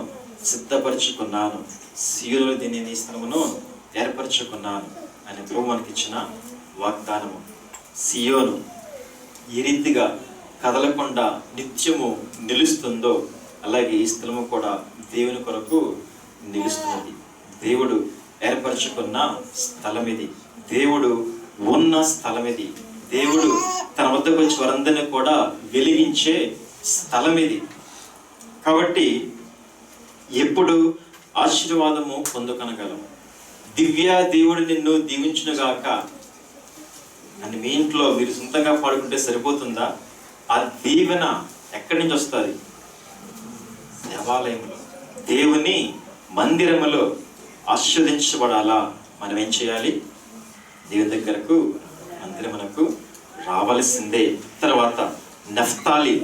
సిద్ధపరచుకున్నాను. సియోను దీన్ని ఈ స్థలమును ఏర్పరచుకున్నాను అని ప్రభు మనకి ఇచ్చిన వాగ్దానము. సియోను ఏ రీతిగా కదలకుండా నిత్యము నిలుస్తుందో అలాగే ఈ స్థలము కూడా దేవుని కొరకు నిలుస్తున్నది. దేవుడు ఏర్పరచుకున్న స్థలం ఇది. దేవుడు ఉన్న స్థలం ఇది. దేవుడు తన వద్దకు వచ్చి వారందరినీ కూడా వెలిగించే స్థలం ఇది. కాబట్టి ఎప్పుడు ఆశీర్వాదము పొందుకొనగలము. దివ్య దేవుడు నిన్ను దీవించునుగాక అని మీ ఇంట్లో మీరు సొంతంగా పాడుకుంటే సరిపోతుందా? ఆ దీవెన ఎక్కడి నుంచి వస్తుంది? దేవాలయంలో, దేవుని మందిరములో ఆశీర్వదించబడాలా. మనం ఏం చేయాలి? దేవుని దగ్గరకు, మందిరమునకు రావలసిందే. తర్వాత నఫ్తాలి.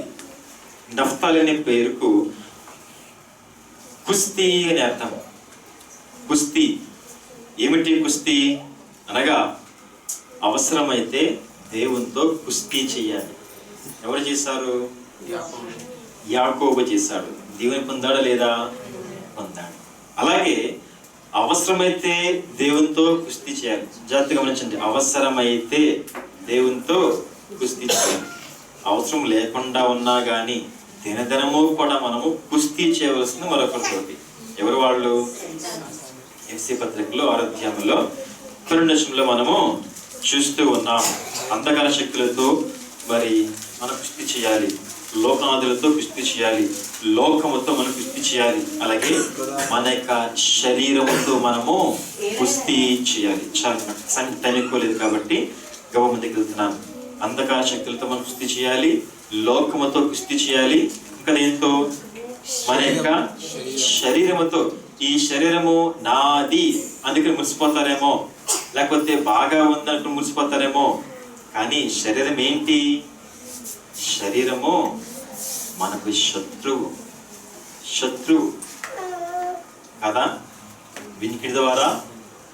నఫ్తాలి అనే పేరుకు కుస్తీ అని అర్థం. కుస్తీ ఏమిటి? కుస్తీ అనగా అవసరమైతే దేవునితో కుస్తీ చెయ్యాలి. ఎవరు చేశారు? యాకోబు చేశాడు. దేవుని పొందాడా లేదా? పొందాడు. అలాగే అవసరమైతే దేవునితో కుస్తీ చేయాలి. జాగ్రత్తగా గమనించండి. అవసరమైతే దేవునితో కుస్తీ చేయాలి. అవసరం లేకుండా ఉన్నా కానీ దినదినము కూడా మనము కుస్తీ చేయవలసిన మరొకరితోటి. ఎవరు వాళ్ళు? ఎఫ్సీ పత్రికలో 6వ అధ్యాయంలో 12వ వచనంలో మనము చూస్తూ ఉన్నాం. అంధకార శక్తులతో మరి మనం కుస్తీ చేయాలి, లోకనాథులతో కుస్తీ చేయాలి, లోకముతో మనం కుస్తీ చేయాలి, అలాగే మన యొక్క శరీరముతో మనము కుస్తీ చేయాలి. చాలా టైం ఎక్కువ లేదు కాబట్టి గవ ముందుకు వెళ్తున్నాను. అంధకార శక్తులతో మనం కుస్తీ చేయాలి, లోకముతో కుస్తీ చేయాలి, ఇంకా దేంతో? మన యొక్క శరీరముతో. ఈ శరీరము నాది అందుకని మురిసిపోతారేమో, లేకపోతే బాగా ఉందనుకుని మురిసిపోతారేమో, కానీ శరీరం ఏంటి? శరీరము మనకు శత్రువు కదా. వినికిడి ద్వారా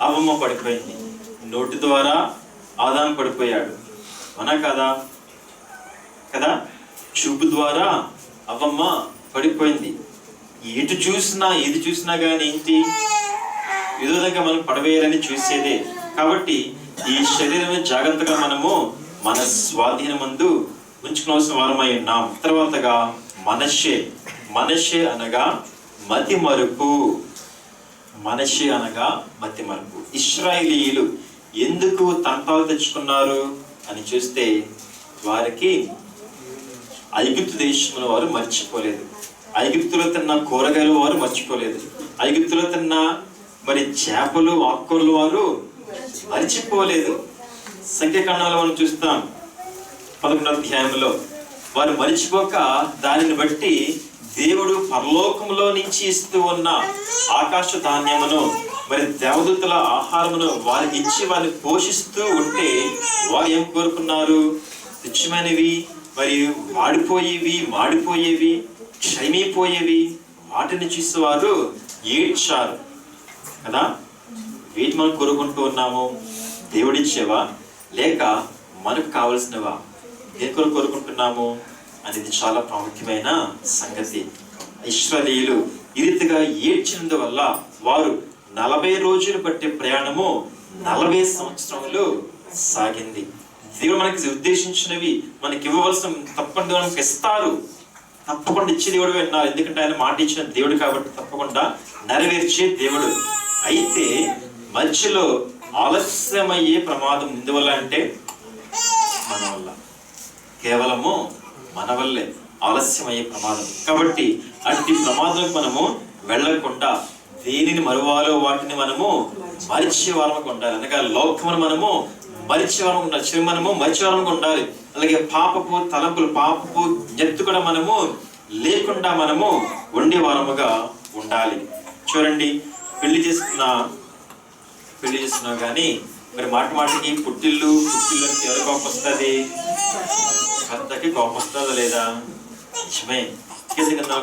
అవమ్మ పడిపోయింది, నోటి ద్వారా ఆదాము పడిపోయాడు, అవునా కదా? చూపు ద్వారా అవమ్మ పడిపోయింది. ఏది చూసినా కానీ ఏంటి? ఏదో విధంగా మనం పడవేయాలని చూసేదే. కాబట్టి ఈ శరీరం జాగ్రత్తగా మనము మన స్వాధీనమందు ఉంచుకోవాల్సిన వారమై ఉన్నాం. తర్వాతగా మనషే అనగా మతి మరుపు. ఇశ్రాయేలీయులు ఎందుకు తంటాలు తెచ్చుకున్నారు అని చూస్తే, వారికి ఐగుప్తు దేశంలో వారు మర్చిపోలేదు, ఐగుప్తులో తిన్న కూరగాయలు వారు మర్చిపోలేదు, ఐగుప్తులో తిన్న మరి చేపలు ఆకుకూరలు వారు మర్చిపోలేదు. సంఖ్యాకాండంలో మనం చూస్తాం 11వ అధ్యాయంలో వారు మర్చిపోక దానిని బట్టి దేవుడు పరలోకంలో నుంచి ఇస్తూ ఉన్న ఆకాశ ధాన్యమును మరి దేవదూతల ఆహారమును వారికి ఇచ్చి వారిని పోషిస్తూ ఉంటే వారు ఏం కోరుకున్నారు? తుచ్చమైనవి మరియు మాడిపోయేవి క్షయమైపోయేవి వాటిని చూసి వారు ఏడ్చారు కదా. వీటి మనం కోరుకుంటూ ఉన్నాము, దేవుడిచ్చేవా లేక మనకు కావలసినవా? దేని కొరకు కోరుకుంటున్నాము అనేది చాలా ప్రాముఖ్యమైన సంగతి. ఇశ్రాయేలీయులు ఈ రీతిగా ఏడ్చినందువల్ల వారు 40 రోజులు పట్టే ప్రయాణము 40 సంవత్సరములు సాగింది. దేవుడు మనకి ఉద్దేశించినవి మనకి ఇవ్వవలసిన తప్పకుండా మనకి ఇస్తారు, తప్పకుండా ఇచ్చే దేవుడు విన్నారు. ఎందుకంటే ఆయన మాట ఇచ్చిన దేవుడు కాబట్టి తప్పకుండా నెరవేర్చే దేవుడు. అయితే మధ్యలో ఆలస్యమయ్యే ప్రమాదం ఎందువల్ల అంటే మన వల్ల, కేవలము మన వల్లే ఆలస్యమయ్యే ప్రమాదం. కాబట్టి అట్టి ప్రమాదాలకు మనము వెళ్ళకుండా దేనిని మరువాలో వాటిని మనము మరిచేవారముగా ఉండాలి. అనగా లోకమును మనము మరిచేవారముగా ఉండాలి, మనము మరిచేవారముగా ఉండాలి. అలాగే పాపపు తలంపులు, పాపపు జట్టు కూడా మనము లేకుండా మనము ఉండేవారముగా ఉండాలి. చూడండి, పెళ్లి చేస్తున్నా కానీ మరి మాటికి పుట్టిల్లు అంటే ఎవరి కోపం వస్తుంది? భర్తకి కోపం వస్తుందా లేదా? నిజమే.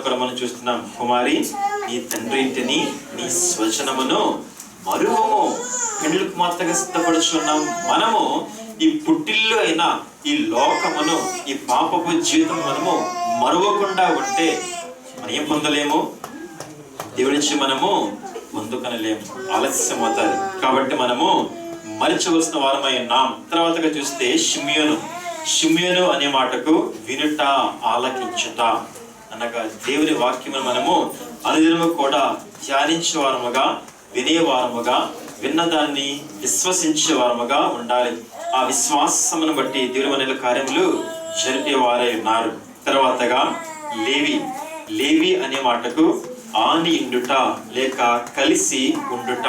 కూడా మనం చూస్తున్నాం, కుమారి నీ తండ్రి ఇంటిని నీ స్వజనమును మరువము, పెళ్లికి మాత్రగా సిద్ధపడుచున్నాం. మనము ఈ పుట్టిల్లు అయినా ఈ లోకమును, ఈ పాపపు జీవితం మనము మరువకుండా ఉంటే మనం ఏం పొందలేము? దేవుడిచ్చి మనము పొందుకొనలేము, ఆలస్యం అవుతారు. కాబట్టి మనము మరిచవలసిన వారమై ఉన్నాం. తర్వాతగా చూస్తే షిమ్యోను అనే మాటకు వినుట, ఆలకించుట అనగా దేవుని వాక్యమును మనము అనుదినము కూడా ధ్యానించే వారముగా, వినేవారముగా, విన్నదాన్ని విశ్వసించే వారముగా ఉండాలి. ఆ విశ్వాసమును బట్టి దేవుని మనల కార్యములు జరిపేవారై ఉన్నారు. తర్వాతగా లేవి అనే మాటకు ఆని ఉండుట లేక కలిసి ఉండుట